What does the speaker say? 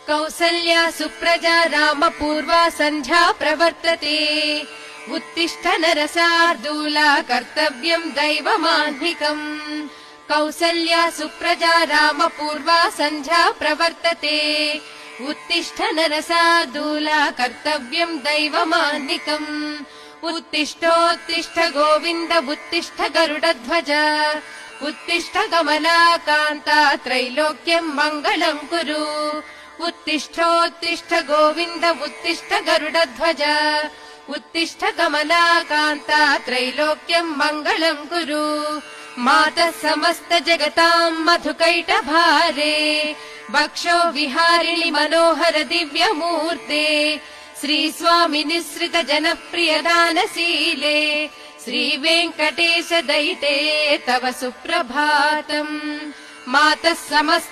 कौसल्या सुप्रजा रामपूर्वा सन्ध्या प्रवर्तते उत्तिष्ठ नरशार्दूला कर्तव्यम् दैवमाह्निकम् कौसल्या सुप्रजा रामपूर्वा सन्ध्या प्रवर्तते उत्तिष्ठ नरशार्दूला कर्तव्यम् दैवमाह्निकम् उत्तिष्ठोत्तिष्ठ गोविन्द उत्तिष्ठ गरुडध्वज उत्तिष्ठ कमलाकान्ता त्रैलोक्यम् मङ्गलम् कुरु उत्तिष्ठोत्तिष्ठ गोविन्द उत्तिष्ठ गरुडध्वज उत्तिष्ठ कमलाकान्ता त्रैलोक्यम् मङ्गलम् कुरु मातः समस्त जगताम् मधुकैटभारे वक्षो विहारिणि मनोहर दिव्यमूर्ते श्रीस्वामि निःसृत जनप्रिय दानशीले श्रीवेङ्कटेश दयिते तव सुप्रभातम् मातः समस्त